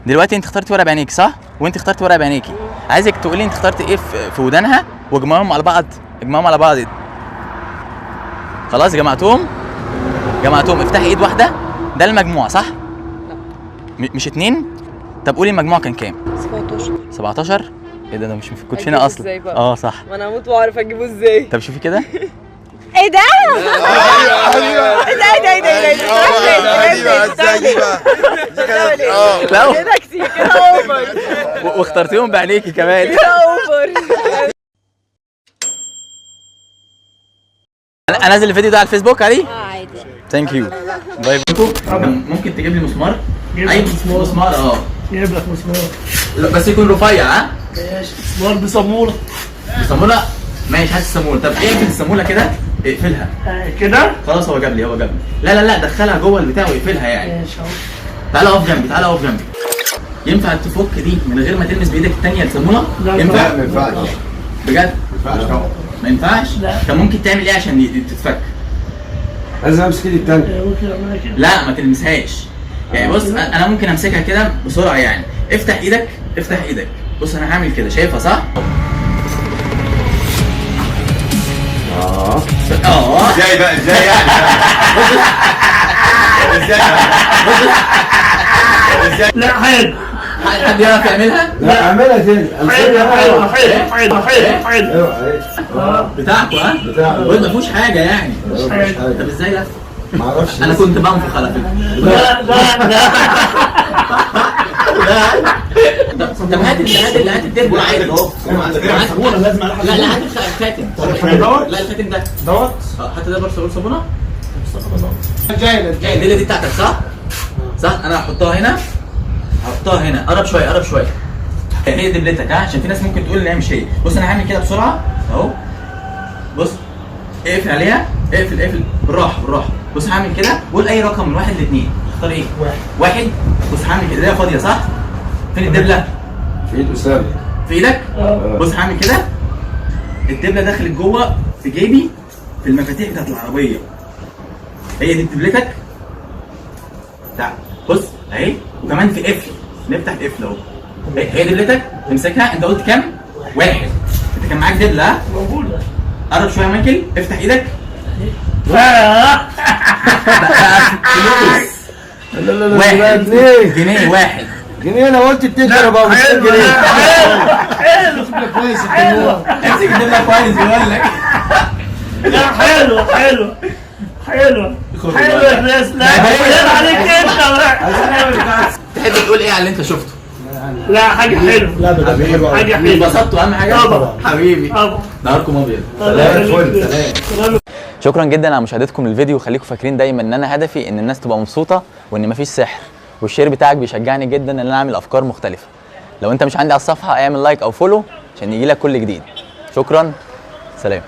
دلوقتي انت اخترتي ورقه بعينيكي صح؟ وانت اخترتي ورقه بعينيكي. عايزك تقولي انت اخترتي ايه في ودانها واجمعهم على بعض. اجمعهم على بعض. خلاص جمعتهم. افتحي ايد واحده. ده المجموع صح؟ مش 2. طب قولي المجموع كان كام؟ 17. ايه ده مش في الكوتشينه اصلا. صح. ما انا هموت واعرف اجيبه ازاي. طب شوفي كده. ايه ده؟ لا كده كتير كده اوفر. واخترتيهم بعينيكي كمان. كده اوفر. انا انزل الفيديو ده على الفيسبوك عادي؟ عادي. ثانك يو. باي. ممكن تجيب لي مسمار؟ اي مسمار. جايب لك مسمار بس يكون رفيع. ها ماشي. مسمار بصاموله. ماشي. هات الصاموله. طب اقفل الصاموله كده. اقفلها كده خلاص. هو جاب لي. لا دخلها جوه البتاع واقفلها يعني. ماشي اهو. تعالى اقف جنبي. ينفع تفك دي من غير ما تلمس بايدك الثانيه الصاموله؟ لا ينفع؟ ما ينفعش بجد؟ ما ينفعش؟ لا. طب ممكن تعمل ايه عشان تتفك؟ لازم امسك ايدي التانية. ممكن اعملها كده. لا ما تلمسهاش يعني. بص انا ممكن امسكها كده بسرعه يعني. افتح ايدك. بص انا هعمل كده. شايفها صح؟ ازاي بقى ازاي يعني؟ ازاي؟ لا حلو. حد يعرف يعملها؟ لا اعملها تاني. حلو. بتاعكوا ها؟ بتاعكوا. ما فيهوش حاجه يعني. حاجة. طب ازاي لا؟ ما اعرفش. انا كنت بنفخ على فكره. طب هات الدرب عادي اهو. لازم على لا هات الخاتم. لا الخاتم ده دوت. حتى ده برضه صابونه. جاي الليله دي بتاعتك صح؟ انا هحطها هنا. قرب شويه. هي دبلتك ها، عشان في ناس ممكن تقول ان هي مش هي. بص انا هعمل كده بسرعه اهو. بص اقفل عليها. اقفل بالراحه. بص هعمل كده. قول اي رقم من 1 ل 2. اختار ايه؟ 1. بص هعمل كده. ايديها فاضيه صح؟ فين الدبله؟ في ايد اسامه. في ايدك؟ بص هعمل كده. الدبله دخلت جوه في جيبي في المفاتيح بتاعت العربيه. هي دي دبلتك. تعال بص اهي. وكمان في قفل. نفتح القفل اهو. هي دبلتك. تمسكها. انت قلت كام؟ 1. انت كان معاك دبله ها؟ موجوده. قرب شويه يا مايكل. افتح ايدك. فلوس. لا جنيه 1. جنيه. انا قلت التيكر بقى مش جنيه. حلو. كويس. امسك الدبله كويس بيقول لك. لا حلو يا ناس. لا حلو عليك انت. تحب تقول ايه على اللي انت شفته؟ لا حاجه حلوه. حاجه حلوه. انبسطتوا اهم حاجه؟ طبعا. حبيبي. نهاركم ابيض. سلام. شكرا جدا على مشاهدتكم للفيديو. وخليكم فاكرين دايما ان انا هدفي ان الناس تبقى مبسوطه وان مفيش سحر. والشير بتاعك بيشجعني جدا ان انا اعمل افكار مختلفه. لو انت مش عندي على الصفحه اعمل لايك او فولو عشان يجيلك كل جديد. شكرا. سلام.